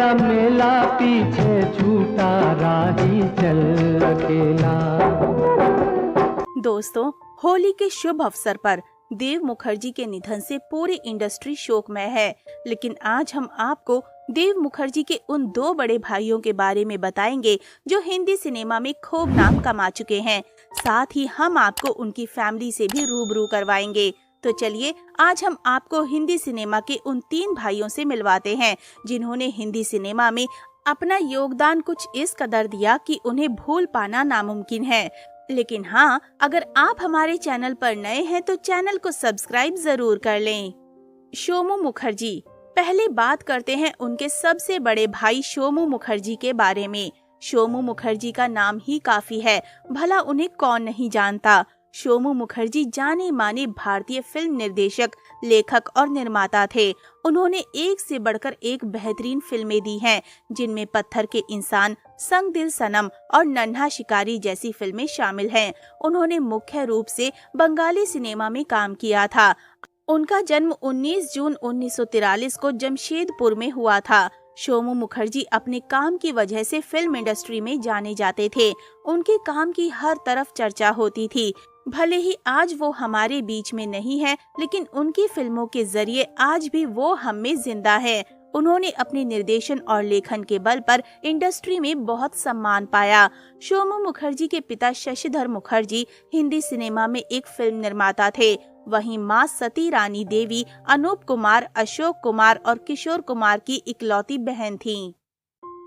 मेला पीछे छूटा राही चल अकेला। दोस्तों, होली के शुभ अवसर पर देव मुखर्जी के निधन से पूरी इंडस्ट्री शोकमय है। लेकिन आज हम आपको देव मुखर्जी के उन दो बड़े भाइयों के बारे में बताएंगे जो हिंदी सिनेमा में खूब नाम कमा चुके हैं। साथ ही हम आपको उनकी फैमिली से भी रूबरू करवाएंगे। तो चलिए, आज हम आपको हिंदी सिनेमा के उन 3 भाइयों से मिलवाते हैं जिन्होंने हिंदी सिनेमा में अपना योगदान कुछ इस कदर दिया कि उन्हें भूल पाना नामुमकिन है। लेकिन हाँ, अगर आप हमारे चैनल पर नए हैं तो चैनल को सब्सक्राइब जरूर कर लें। सोमू मुखर्जी। पहले बात करते हैं उनके सबसे बड़े भाई सोमू मुखर्जी के बारे में। सोमू मुखर्जी का नाम ही काफी है, भला उन्हें कौन नहीं जानता। सोमू मुखर्जी जाने माने भारतीय फिल्म निर्देशक, लेखक और निर्माता थे। उन्होंने एक से बढ़कर एक बेहतरीन फिल्में दी हैं, जिनमें पत्थर के इंसान, संग दिल सनम और नन्हा शिकारी जैसी फिल्में शामिल हैं। उन्होंने मुख्य रूप से बंगाली सिनेमा में काम किया था। उनका जन्म 19 जून 1943 को जमशेदपुर में हुआ था। सोमू मुखर्जी अपने काम की वजह से फिल्म इंडस्ट्री में जाने जाते थे। उनके काम की हर तरफ चर्चा होती थी। भले ही आज वो हमारे बीच में नहीं है, लेकिन उनकी फिल्मों के जरिए आज भी वो हम में जिंदा है। उन्होंने अपने निर्देशन और लेखन के बल पर इंडस्ट्री में बहुत सम्मान पाया। सोमू मुखर्जी के पिता शशिधर मुखर्जी हिंदी सिनेमा में एक फिल्म निर्माता थे। वहीं मां सती रानी देवी अनूप कुमार, अशोक कुमार और किशोर कुमार की इकलौती बहन थीं।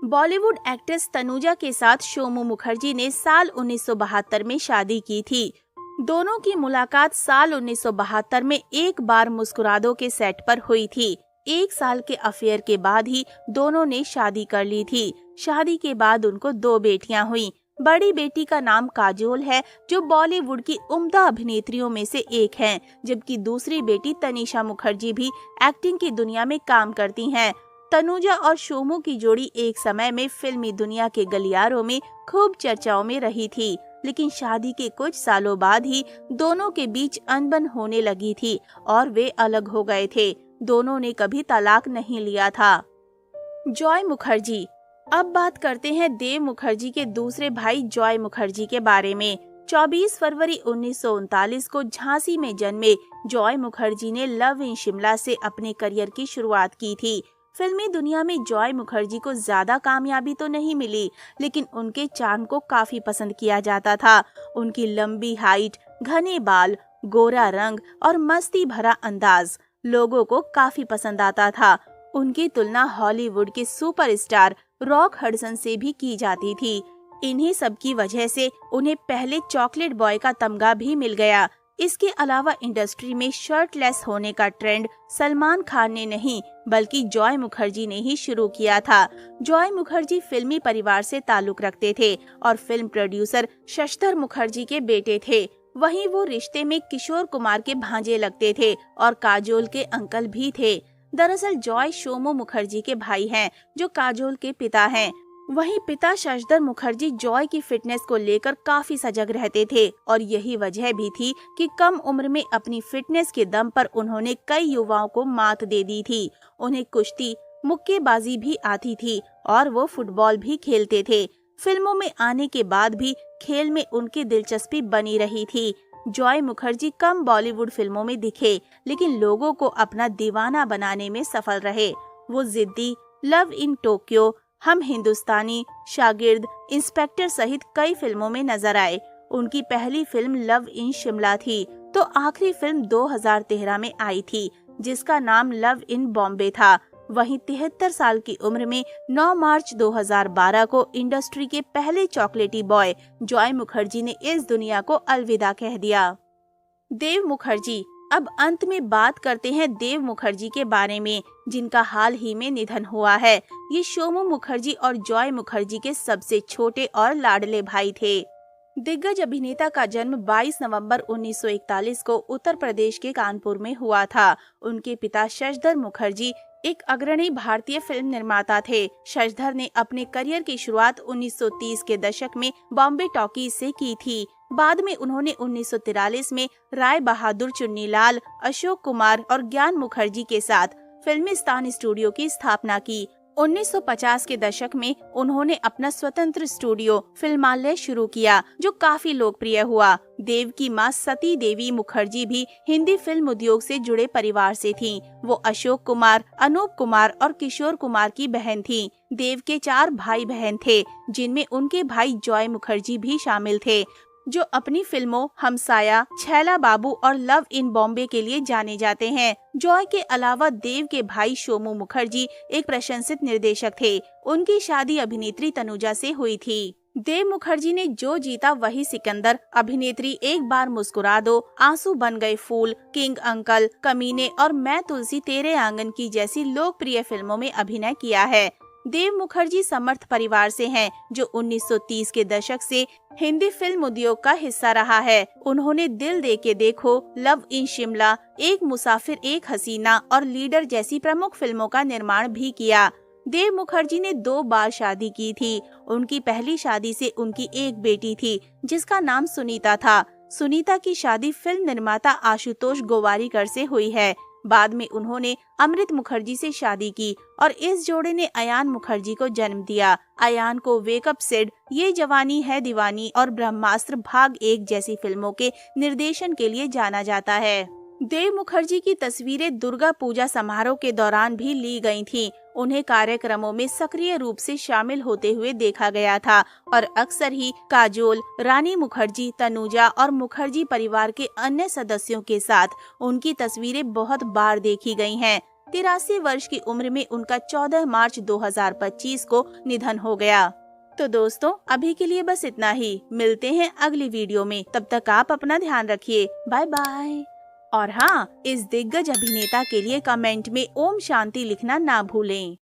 बॉलीवुड एक्ट्रेस तनुजा के साथ सोमू मुखर्जी ने साल 1972 में शादी की थी। दोनों की मुलाकात साल 1972 में एक बार मुस्कुरा दो के सेट पर हुई थी। 1 साल के अफेयर के बाद ही दोनों ने शादी कर ली थी। शादी के बाद उनको 2 बेटियां हुई। बड़ी बेटी का नाम काजोल है, जो बॉलीवुड की उम्दा अभिनेत्रियों में से एक हैं, जबकि दूसरी बेटी तनीषा मुखर्जी भी एक्टिंग की दुनिया में काम करती हैं। तनुजा और सोमू की जोड़ी एक समय में फिल्मी दुनिया के गलियारों में खूब चर्चाओं में रही थी, लेकिन शादी के कुछ सालों बाद ही दोनों के बीच अनबन होने लगी थी और वे अलग हो गए थे। दोनों ने कभी तलाक नहीं लिया था। जॉय मुखर्जी। अब बात करते हैं देव मुखर्जी के दूसरे भाई जॉय मुखर्जी के बारे में। 24 फरवरी 1939 को झांसी में जन्मे जॉय मुखर्जी ने लव इन शिमला से अपने करियर की शुरुआत की थी। फिल्मी दुनिया में जॉय मुखर्जी को ज्यादा कामयाबी तो नहीं मिली, लेकिन उनके चार्म को काफी पसंद किया जाता था। उनकी लंबी हाइट, घने बाल, गोरा रंग और मस्ती भरा अंदाज लोगों को काफी पसंद आता था। उनकी तुलना हॉलीवुड के सुपरस्टार रॉक हडसन से भी की जाती थी। इन्हीं सब की वजह से उन्हें पहले चॉकलेट बॉय का तमगा भी मिल गया। इसके अलावा इंडस्ट्री में शर्टलेस होने का ट्रेंड सलमान खान ने नहीं, बल्कि जॉय मुखर्जी ने ही शुरू किया था। जॉय मुखर्जी फिल्मी परिवार से ताल्लुक रखते थे और फिल्म प्रोड्यूसर शशिधर मुखर्जी के बेटे थे। वहीं वो रिश्ते में किशोर कुमार के भांजे लगते थे और काजोल के अंकल भी थे। दरअसल जॉय सोमू मुखर्जी के भाई हैं, जो काजोल के पिता हैं। वहीं पिता शशिधर मुखर्जी जॉय की फिटनेस को लेकर काफी सजग रहते थे और यही वजह भी थी कि कम उम्र में अपनी फिटनेस के दम पर उन्होंने कई युवाओं को मात दे दी थी। उन्हें कुश्ती, मुक्केबाजी भी आती थी और वो फुटबॉल भी खेलते थे। फिल्मों में आने के बाद भी खेल में उनकी दिलचस्पी बनी रही थी। जॉय मुखर्जी कम बॉलीवुड फिल्मों में दिखे, लेकिन लोगों को अपना दीवाना बनाने में सफल रहे। वो जिद्दी, लव इन टोक्यो, हम हिंदुस्तानी, शागिर्द, इंस्पेक्टर सहित कई फिल्मों में नजर आए। उनकी पहली फिल्म लव इन शिमला थी, तो आखिरी फिल्म 2013 में आई थी, जिसका नाम लव इन बॉम्बे था। वहीं 73 साल की उम्र में 9 मार्च 2012 को इंडस्ट्री के पहले चॉकलेटी बॉय जॉय मुखर्जी ने इस दुनिया को अलविदा कह दिया। देव मुखर्जी। अब अंत में बात करते हैं देव मुखर्जी के बारे में, जिनका हाल ही में निधन हुआ है। ये सोमू मुखर्जी और जॉय मुखर्जी के सबसे छोटे और लाडले भाई थे। दिग्गज अभिनेता का जन्म 22 नवंबर 1941 को उत्तर प्रदेश के कानपुर में हुआ था। उनके पिता शशिधर मुखर्जी एक अग्रणी भारतीय फिल्म निर्माता थे। शशिधर ने अपने करियर की शुरुआत 1930 के दशक में बॉम्बे टॉकीज से की थी। बाद में उन्होंने 1943 में राय बहादुर चुन्नीलाल, अशोक कुमार और ज्ञान मुखर्जी के साथ फिल्मिस्तान स्टूडियो की स्थापना की। 1950 के दशक में उन्होंने अपना स्वतंत्र स्टूडियो फिल्मालय शुरू किया, जो काफी लोकप्रिय हुआ। देव की मां सती देवी मुखर्जी भी हिंदी फिल्म उद्योग से जुड़े परिवार से थीं। वो अशोक कुमार, अनूप कुमार और किशोर कुमार की बहन थीं। देव के 4 भाई बहन थे, जिनमें उनके भाई जॉय मुखर्जी भी शामिल थे, जो अपनी फिल्मों हमसाया, छैला बाबू और लव इन बॉम्बे के लिए जाने जाते हैं। जॉय के अलावा देव के भाई शोमू मुखर्जी एक प्रशंसित निर्देशक थे। उनकी शादी अभिनेत्री तनुजा से हुई थी। देव मुखर्जी ने जो जीता वही सिकंदर, अभिनेत्री एक बार मुस्कुरा दो, आंसू बन गए फूल, किंग अंकल, कमीने और मैं तुलसी तेरे आंगन की जैसी लोकप्रिय फिल्मों में अभिनय किया है। देव मुखर्जी समर्थ परिवार से हैं, जो 1930 के दशक से हिंदी फिल्म उद्योग का हिस्सा रहा है। उन्होंने दिल दे के देखो, लव इन शिमला, एक मुसाफिर एक हसीना और लीडर जैसी प्रमुख फिल्मों का निर्माण भी किया। देव मुखर्जी ने 2 बार शादी की थी। उनकी पहली शादी से उनकी एक बेटी थी, जिसका नाम सुनीता था। सुनीता की शादी फिल्म निर्माता आशुतोष गोवारिकर से हुई है। बाद में उन्होंने अमृत मुखर्जी से शादी की और इस जोड़े ने अयान मुखर्जी को जन्म दिया। अयान को वेकअप सिड, ये जवानी है दीवानी और ब्रह्मास्त्र भाग 1 जैसी फिल्मों के निर्देशन के लिए जाना जाता है। देव मुखर्जी की तस्वीरें दुर्गा पूजा समारोह के दौरान भी ली गई थीं। उन्हें कार्यक्रमों में सक्रिय रूप से शामिल होते हुए देखा गया था और अक्सर ही काजोल, रानी मुखर्जी, तनुजा और मुखर्जी परिवार के अन्य सदस्यों के साथ उनकी तस्वीरें बहुत बार देखी गई हैं। 83 वर्ष की उम्र में उनका 14 मार्च 2025 को निधन हो गया। तो दोस्तों, अभी के लिए बस इतना ही। मिलते हैं अगली वीडियो में। तब तक आप अपना ध्यान रखिए। Bye bye. और हाँ, इस दिग्गज अभिनेता के लिए कमेंट में ओम शांति लिखना ना भूलें।